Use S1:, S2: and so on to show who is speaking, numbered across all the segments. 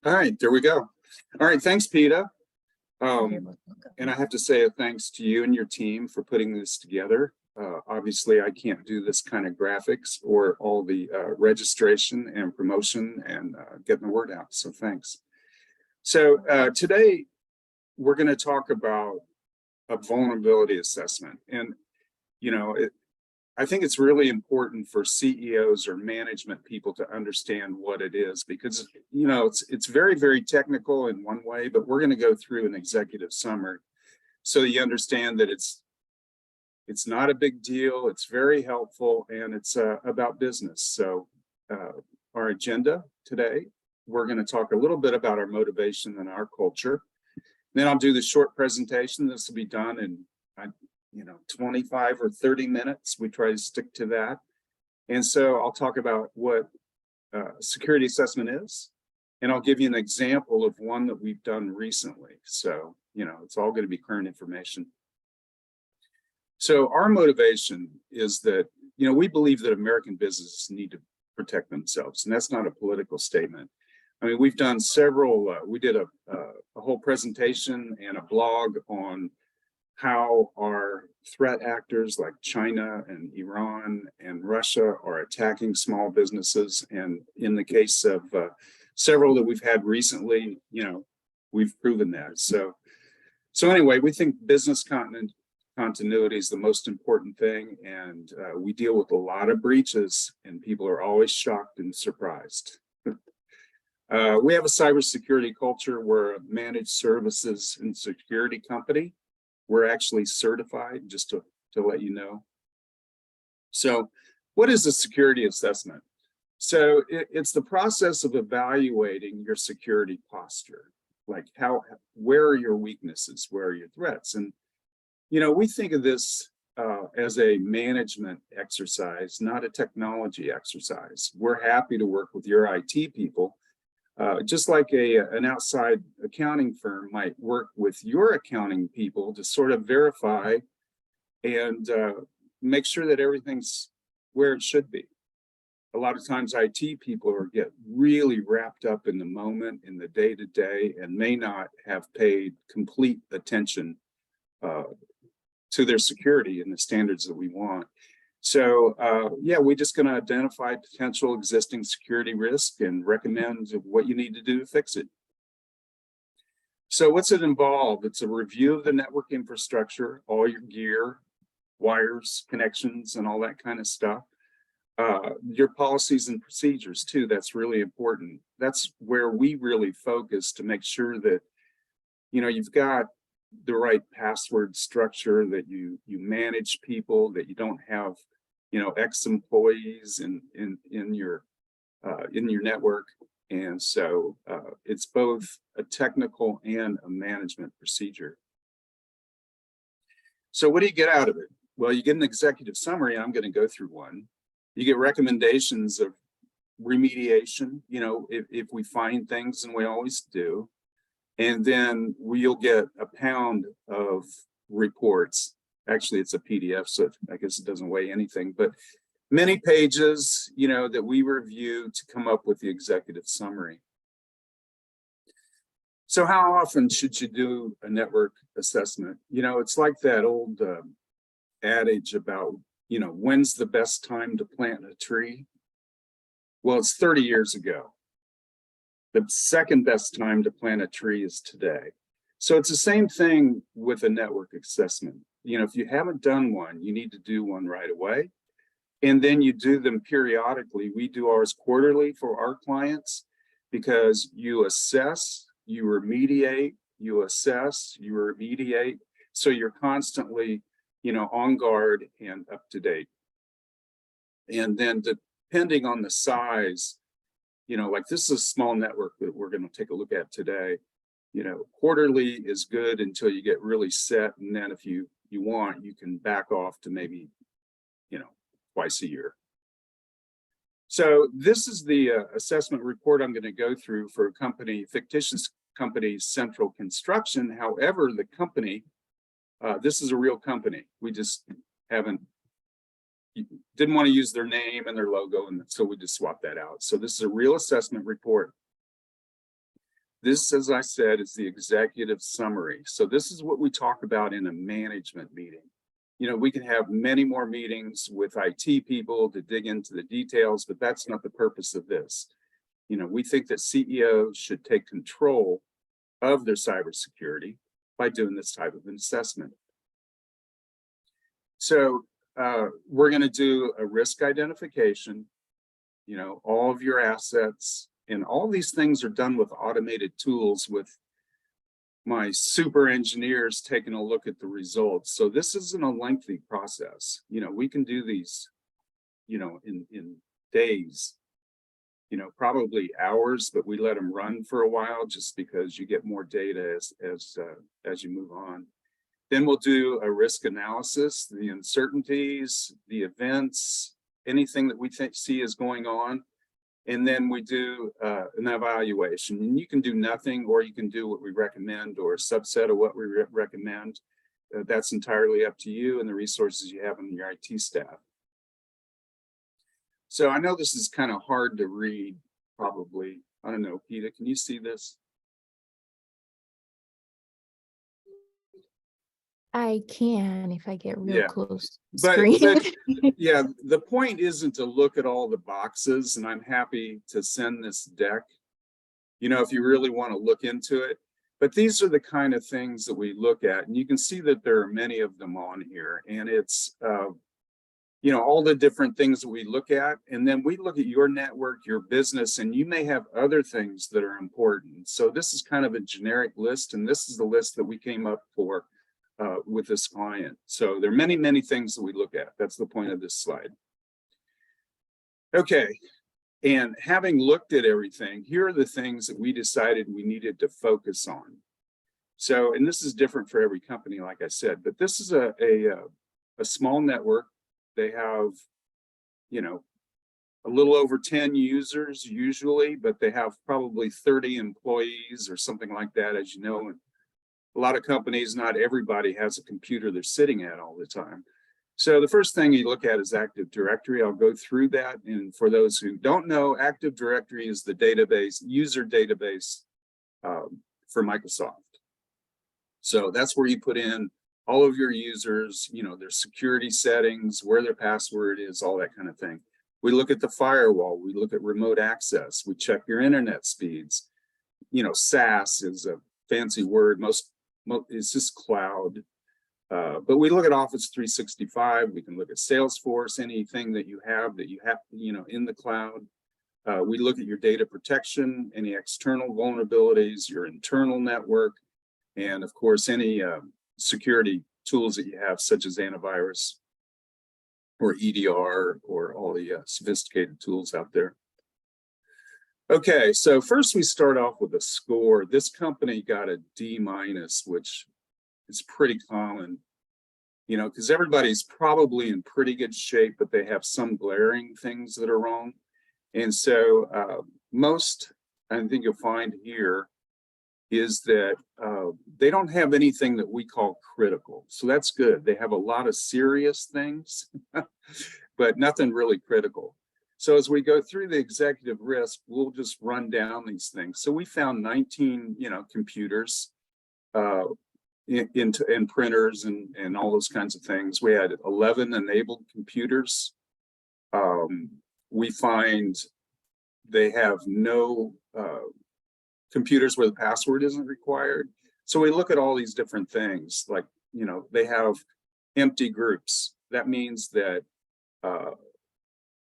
S1: All right, there we go. All right, thanks, Peta.
S2: You're welcome.
S1: And I have to say a thanks to you and your team for putting this together. Obviously, I can't do this kind of graphics or all the registration and promotion and getting the word out, so thanks. So today, we're going to talk about a vulnerability assessment. And, you know, I think it's really important for CEOs or management people to understand what it is, because, you know, it's very, very technical in one way, but we're going to go through an executive summary so you understand that it's not a big deal. It's very helpful, and it's about business. So our agenda today, we're going to talk a little bit about our motivation and our culture. Then I'll do the short presentation. This will be done in 25 or 30 minutes. We try to stick to that. And so I'll talk about what security assessment is, and I'll give you an example of one that we've done recently. So, you know, it's all going to be current information. So our motivation is that, you know, we believe that American businesses need to protect themselves, and that's not a political statement. I mean, we've done several, we did a whole presentation and a blog on how our threat actors like China and Iran and Russia are attacking small businesses. And in the case of several that we've had recently, you know, we've proven that. So anyway, we think business continuity is the most important thing. And we deal with a lot of breaches, and people are always shocked and surprised. We have a cybersecurity culture. We're a managed services and security company. We're actually certified, just to let you know. So what is a security assessment? So it's the process of evaluating your security posture, like where are your weaknesses, where are your threats? And, you know, we think of this as a management exercise, not a technology exercise. We're happy to work with your IT people. Just like an outside accounting firm might work with your accounting people to sort of verify and make sure that everything's where it should be. A lot of times IT people get really wrapped up in the moment, in the day-to-day, and may not have paid complete attention to their security and the standards that we want. So yeah, we're just going to identify potential existing security risk and recommend what you need to do to fix it. So what's it involve? It's a review of the network infrastructure, all your gear, wires, connections, and all that kind of stuff. Your policies and procedures too, that's really important. That's where we really focus to make sure that, you know, you've got the right password structure, that you manage people, that you don't have, you know, ex-employees in your network. And so it's both a technical and a management procedure. So what do you get out of it? Well, you get an executive summary. I'm going to go through one. You get recommendations of remediation, you know, if we find things, and we always do. And then you'll get a pound of reports. Actually, it's a PDF, so I guess it doesn't weigh anything, but many pages, you know, that we review to come up with the executive summary. So how often should you do a network assessment? You know, it's like that old adage about, you know, when's the best time to plant a tree? Well, it's 30 years ago. The second best time to plant a tree is today. So it's the same thing with a network assessment. You know, if you haven't done one, you need to do one right away. And then you do them periodically. We do ours quarterly for our clients, because you assess, you remediate, you assess, you remediate. So you're constantly, you know, on guard and up to date. And then depending on the size, you know, like this is a small network that we're going to take a look at today. You know, quarterly is good until you get really set. And then if you want, you can back off to maybe, you know, twice a year. So this is the assessment report I'm going to go through for a company, fictitious company, Central Construction. However, the company, this is a real company. We just didn't want to use their name and their logo, and so we just swapped that out. So this is a real assessment report. This, as I said, is the executive summary. So this is what we talk about in a management meeting. You know, we can have many more meetings with IT people to dig into the details, but that's not the purpose of this. You know, we think that CEOs should take control of their cybersecurity by doing this type of an assessment. So we're going to do a risk identification, you know, all of your assets, and all these things are done with automated tools with my super engineers taking a look at the results. So this isn't a lengthy process. You know, we can do these, you know, in days, you know, probably hours, but we let them run for a while just because you get more data as you move on. Then we'll do a risk analysis, the uncertainties, the events, anything that we see is going on. And then we do an evaluation. And you can do nothing, or you can do what we recommend, or a subset of what we recommend. That's entirely up to you and the resources you have in your IT staff. So I know this is kind of hard to read, probably. I don't know, Peter, can you see this?
S2: I can if I get real close to the
S1: screen. Yeah, the point isn't to look at all the boxes, and I'm happy to send this deck, you know, if you really want to look into it. But these are the kind of things that we look at, and you can see that there are many of them on here, and it's you know, all the different things that we look at, and then we look at your network, your business, and you may have other things that are important. So this is kind of a generic list, and this is the list that we came up for with this client. So there are many, many things that we look at. That's the point of this slide. Okay, and having looked at everything, here are the things that we decided we needed to focus on. So, and this is different for every company, like I said, but this is a small network. They have, you know, a little over 10 users usually, but they have probably 30 employees or something like that, as you know. And a lot of companies, not everybody has a computer they're sitting at all the time. So the first thing you look at is Active Directory. I'll go through that. And for those who don't know, Active Directory is the database, user database for Microsoft. So that's where you put in all of your users, you know, their security settings, where their password is, all that kind of thing. We look at the firewall, we look at remote access, we check your internet speeds. You know, SaaS is a fancy word, it's just cloud. But we look at Office 365, we can look at Salesforce, anything that you have, you know, in the cloud. We look at your data protection, any external vulnerabilities, your internal network, and of course, any security tools that you have, such as antivirus or EDR or all the sophisticated tools out there. Okay, so first we start off with a score. This company got a D-, which is pretty common, you know, because everybody's probably in pretty good shape, but they have some glaring things that are wrong. And so most, I think you'll find here, is that they don't have anything that we call critical. So that's good. They have a lot of serious things, but nothing really critical. So as we go through the executive risk, we'll just run down these things. So we found 19, you know, computers and printers and all those kinds of things. We had 11 enabled computers. We find they have no computers where the password isn't required. So we look at all these different things, like, you know, they have empty groups. That means that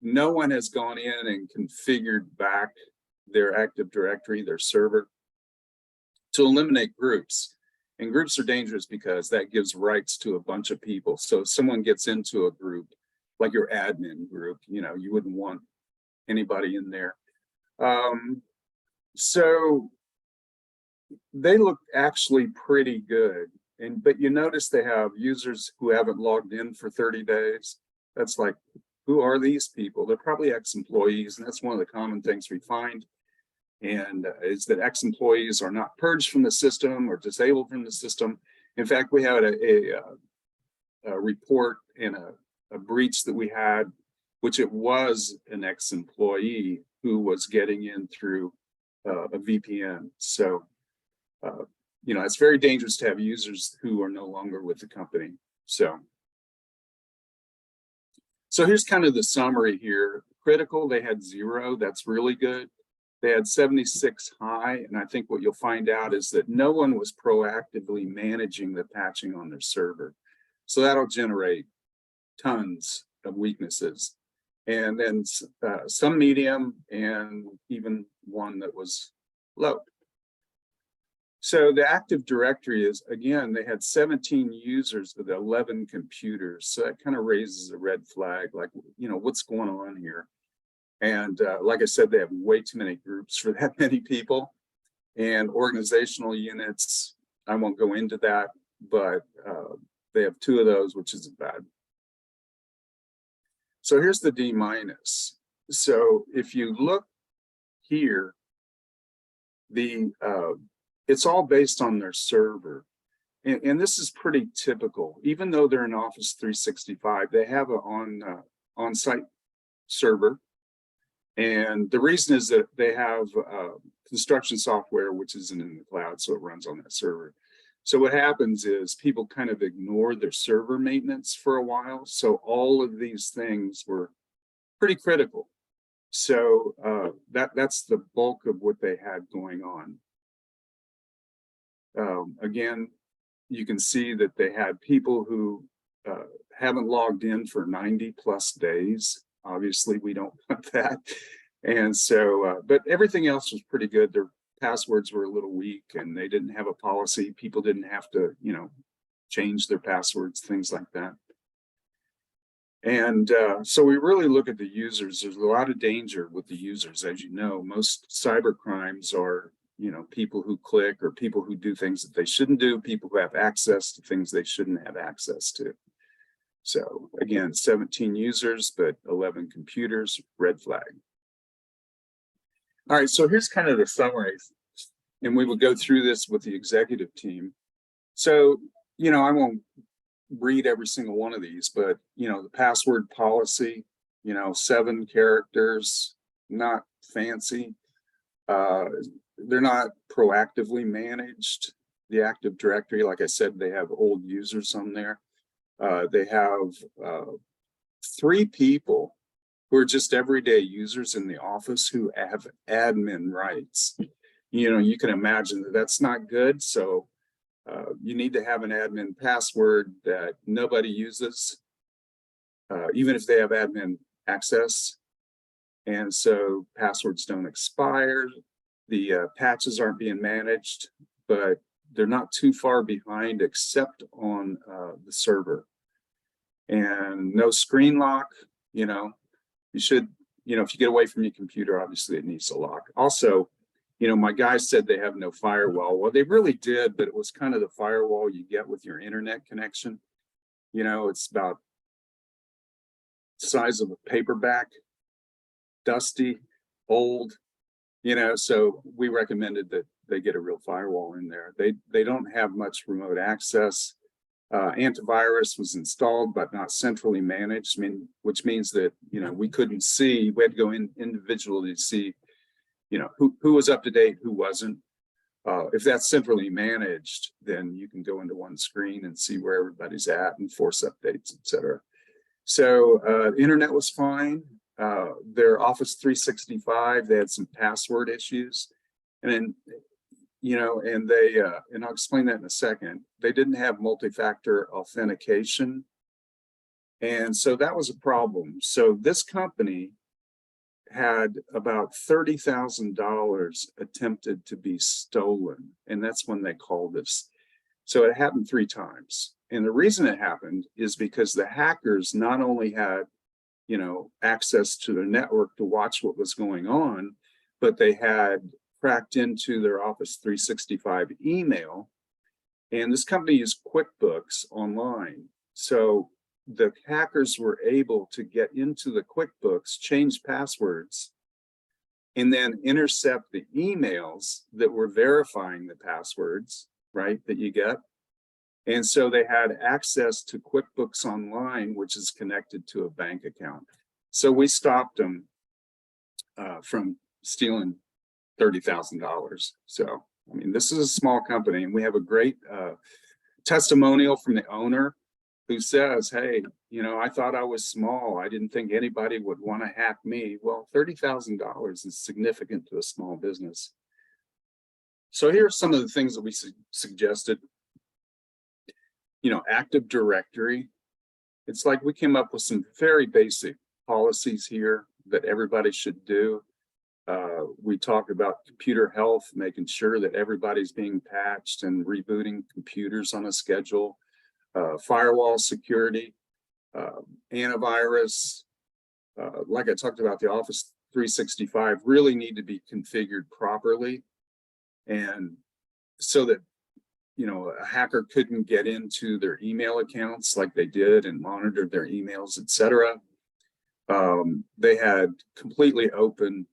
S1: no one has gone in and configured back their Active Directory, their server, to eliminate groups. And groups are dangerous because that gives rights to a bunch of people. So if someone gets into a group, like your admin group, you know, you wouldn't want anybody in there. So they look actually pretty good. But you notice they have users who haven't logged in for 30 days. That's like, who are these people? They're probably ex-employees, and that's one of the common things we find. And is that ex-employees are not purged from the system or disabled from the system. In fact, we had a report in a breach that we had, which it was an ex-employee who was getting in through a VPN. So, you know, it's very dangerous to have users who are no longer with the company. So here's kind of the summary here. Critical, they had 0. That's really good. They had 76 high, and I think what you'll find out is that no one was proactively managing the patching on their server. So that'll generate tons of weaknesses. And then some medium and even one that was low. So the Active Directory is, again, they had 17 users with 11 computers. So that kind of raises a red flag, like, you know, what's going on here? And like I said, they have way too many groups for that many people. And organizational units, I won't go into that, but they have 2 of those, which isn't bad. So here's the D-. So if you look here, it's all based on their server. And this is pretty typical. Even though they're in Office 365, they have an on-site server. And the reason is that they have construction software, which isn't in the cloud, so it runs on that server. So what happens is people kind of ignore their server maintenance for a while. So all of these things were pretty critical. So that's the bulk of what they had going on. Again, you can see that they had people who haven't logged in for 90+ days. Obviously, we don't want that. And so, but everything else was pretty good. Their passwords were a little weak and they didn't have a policy. People didn't have to, you know, change their passwords, things like that. And so we really look at the users. There's a lot of danger with the users. As you know, most cyber crimes are, you know, people who click or people who do things that they shouldn't do, people who have access to things they shouldn't have access to. So again, 17 users, but 11 computers, red flag. All right, so here's kind of the summary. And we would go through this with the executive team. So, you know, I won't read every single one of these, but, you know, the password policy, you know, 7 characters, not fancy. They're not proactively managed. The Active Directory, like I said, they have old users on there. They have 3 people who are just everyday users in the office who have admin rights. You know, you can imagine that that's not good. So you need to have an admin password that nobody uses, even if they have admin access. And so passwords don't expire. The patches aren't being managed, but they're not too far behind except on the server. And no screen lock, you know, you should, you know, if you get away from your computer, obviously it needs a lock. Also, you know, my guys said they have no firewall. Well, they really did, but it was kind of the firewall you get with your internet connection. You know, it's about the size of a paperback, dusty, old, you know, so we recommended that they get a real firewall in there. They don't have much remote access. Antivirus was installed, but not centrally managed, which means that, you know, we couldn't see, we had to go in individually to see, you know, who was up to date, who wasn't. If that's centrally managed, then you can go into one screen and see where everybody's at and force updates, etc. So internet was fine. Their Office 365, they had some password issues. And then, you know, and they, and I'll explain that in a second, they didn't have multi-factor authentication. And so that was a problem. So this company had about $30,000 attempted to be stolen. And that's when they called us. So it happened 3 times. And the reason it happened is because the hackers not only had, you know, access to their network to watch what was going on, but they had cracked into their Office 365 email. And this company used QuickBooks Online. So the hackers were able to get into the QuickBooks, change passwords, and then intercept the emails that were verifying the passwords, right, that you get. And so they had access to QuickBooks Online, which is connected to a bank account. So we stopped them from stealing $30,000. So, I mean, this is a small company, and we have a great testimonial from the owner who says, hey, you know, I thought I was small. I didn't think anybody would want to hack me. Well, $30,000 is significant to a small business. So here are some of the things that we suggested. You know, Active Directory. It's like we came up with some very basic policies here that everybody should do. We talked about computer health, making sure that everybody's being patched and rebooting computers on a schedule. Firewall security, antivirus, like I talked about, the Office 365 really need to be configured properly, and so that, you know, a hacker couldn't get into their email accounts like they did and monitor their emails, etc. They had completely open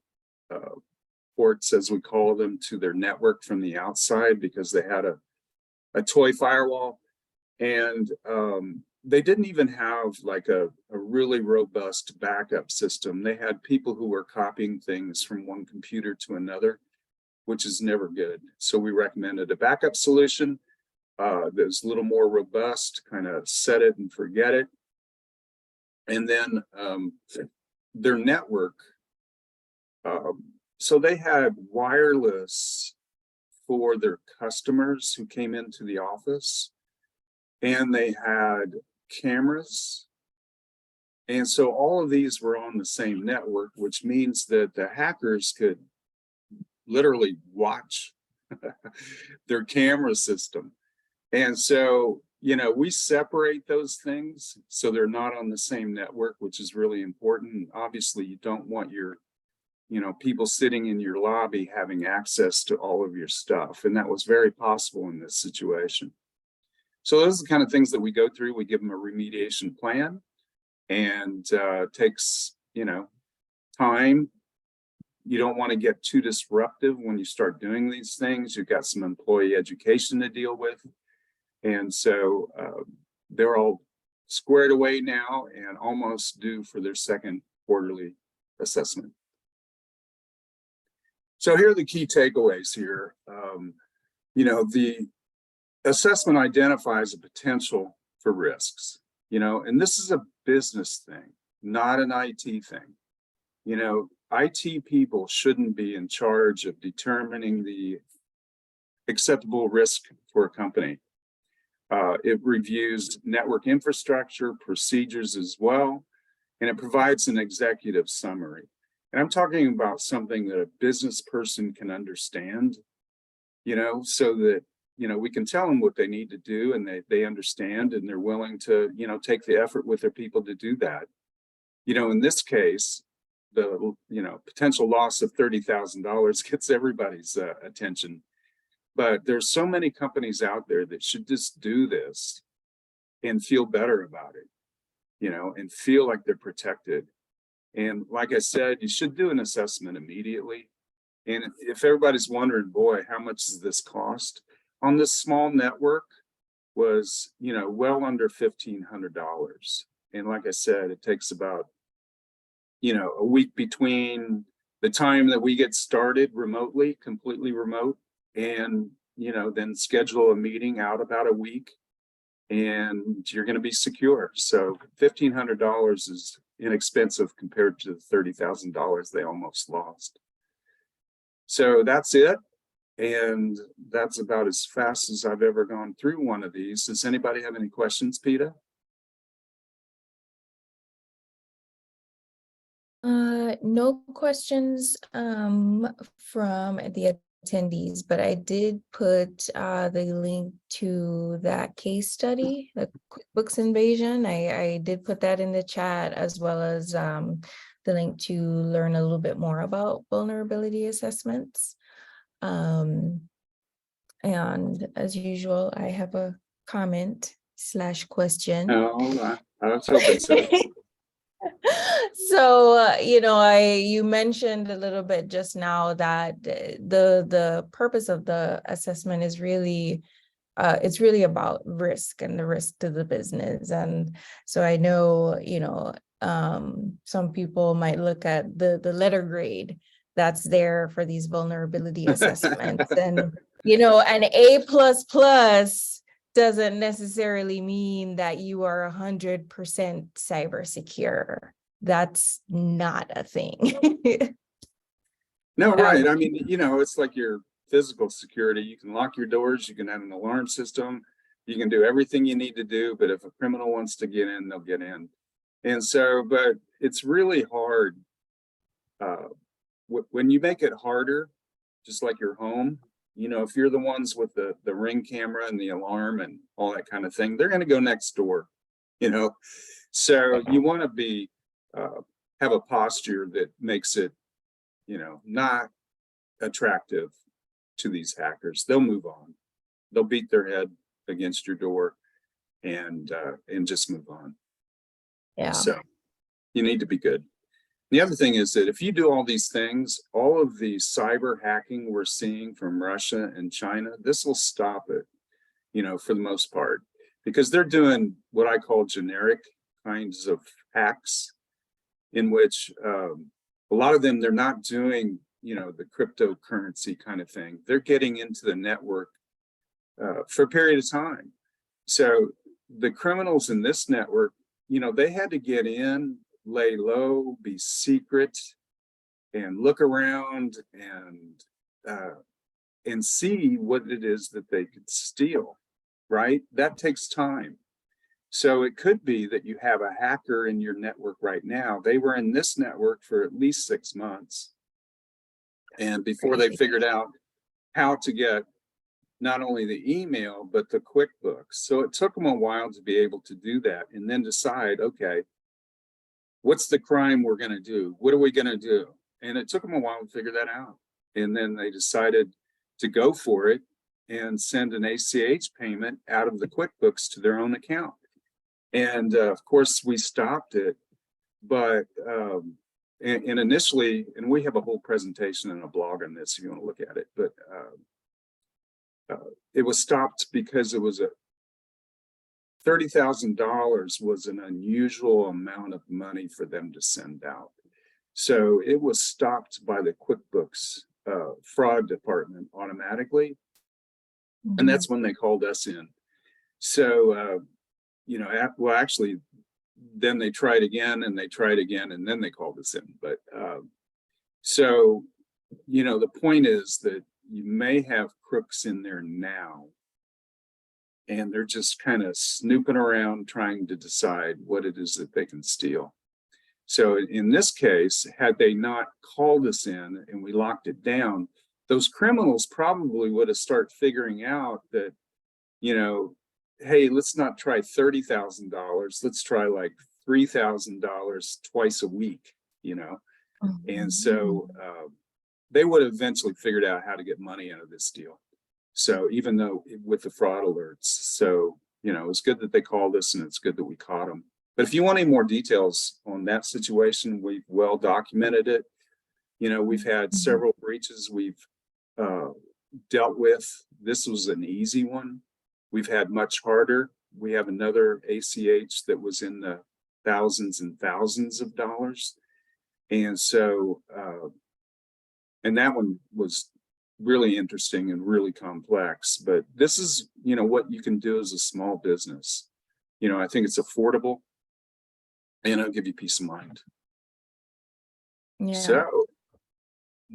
S1: ports, as we call them, to their network from the outside because they had a toy firewall. And they didn't even have like a really robust backup system. They had people who were copying things from one computer to another, which is never good. So we recommended a backup solution that's a little more robust, kind of set it and forget it. And then their network. So they had wireless for their customers who came into the office, and they had cameras. And so all of these were on the same network, which means that the hackers could literally watch their camera system. And so, you know, we separate those things so they're not on the same network, which is really important. Obviously, you don't want your, you know, people sitting in your lobby having access to all of your stuff. And that was very possible in this situation. So those are the kind of things that we go through. We give them a remediation plan, and takes, you know, time. You don't want to get too disruptive when you start doing these things. You've got some employee education to deal with. And so they're all squared away now and almost due for their second quarterly assessment. So here are the key takeaways here. You know, the assessment identifies a potential for risks, you know, and this is a business thing, not an IT thing. You know, IT people shouldn't be in charge of determining the acceptable risk for a company. It reviews network infrastructure, procedures as well, and it provides an executive summary. And I'm talking about something that a business person can understand, you know, so that, you know, we can tell them what they need to do, and they understand, and they're willing to, you know, take the effort with their people to do that. You know, in this case, the, you know, potential loss of $30,000 gets everybody's attention. But there's so many companies out there that should just do this and feel better about it, you know, and feel like they're protected. And like I said, you should do an assessment immediately. And if everybody's wondering, boy, how much does this cost? On this small network was, you know, well under $1,500. And like I said, it takes about, you know, a week between the time that we get started remotely, completely remote, and, you know, then schedule a meeting out about a week, and you're going to be secure. So $1,500 is inexpensive compared to the $30,000 they almost lost. So that's it. And that's about as fast as I've ever gone through one of these. Does anybody have any questions, Peter?
S2: No questions from the attendees, but I did put the link to that case study, the QuickBooks invasion. I did put that in the chat, as well as the link to learn a little bit more about vulnerability assessments. And as usual, I have a comment/question.
S1: Oh, I was hoping so.
S2: So, you know, you mentioned a little bit just now that the purpose of the assessment is really, it's really about risk and the risk to the business. And so I know, you know, some people might look at the letter grade that's there for these vulnerability assessments. And, you know, an A++ doesn't necessarily mean that you are 100% cyber secure. That's not a thing.
S1: No, right. I mean, you know, it's like your physical security. You can lock your doors, you can have an alarm system, you can do everything you need to do, but if a criminal wants to get in, they'll get in. And so, but it's really hard. When you make it harder, just like your home, you know, if you're the ones with the Ring camera and the alarm and all that kind of thing, they're going to go next door, you know. So you want to be have a posture that makes it, you know, not attractive to these hackers. They'll move on. They'll beat their head against your door and just move on.
S2: Yeah.
S1: So you need to be good. The other thing is that if you do all these things, all of the cyber hacking we're seeing from Russia and China, this will stop it, you know, for the most part, because they're doing what I call generic kinds of hacks, in which a lot of them, they're not doing, you know, the cryptocurrency kind of thing. They're getting into the network for a period of time. So the criminals in this network, you know, they had to get in, lay low, be secret, and look around and see what it is that they could steal, right? That takes time. So it could be that you have a hacker in your network right now. They were in this network for at least 6 months. And before they figured out how to get not only the email, but the QuickBooks. So it took them a while to be able to do that and then decide, okay, what's the crime we're going to do? What are we going to do? And it took them a while to figure that out. And then they decided to go for it and send an ACH payment out of the QuickBooks to their own account. And of course, we stopped it. But and initially, and we have a whole presentation and a blog on this if you want to look at it, but it was stopped because it was $30,000 was an unusual amount of money for them to send out. So it was stopped by the QuickBooks fraud department automatically. Mm-hmm. And that's when they called us in. So, you know, well, actually, then they tried again and they tried again and then they called us in. But so, you know, the point is that you may have crooks in there now, and they're just kind of snooping around trying to decide what it is that they can steal. So in this case, had they not called us in and we locked it down, those criminals probably would have started figuring out that, you know, hey, let's not try $30,000. Let's try like $3,000 twice a week, you know? Mm-hmm. And so they would have eventually figured out how to get money out of this deal. So even though with the fraud alerts, so, you know, it's good that they called us and it's good that we caught them. But if you want any more details on that situation, we've well documented it. You know, we've had several breaches we've dealt with. This was an easy one. We've had much harder. We have another ACH that was in the thousands and thousands of dollars. And so, and that one was really interesting and really complex. But this is, you know, what you can do as a small business. You know, I think it's affordable and it'll give you peace of mind.
S2: Yeah.
S1: So.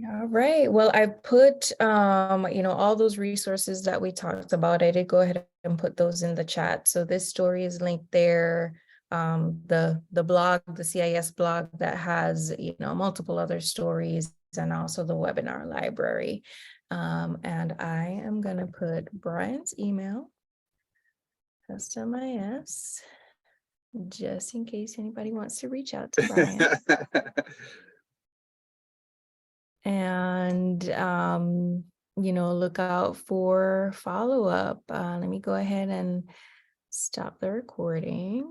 S2: All right. Well, I put, you know, all those resources that we talked about. I did go ahead and put those in the chat. So this story is linked there. The blog, the CIS blog that has, you know, multiple other stories, and also the webinar library. And I am going to put Brian's email, SMIS, just in case anybody wants to reach out to Brian. And, you know, look out for follow-up. Let me go ahead and stop the recording.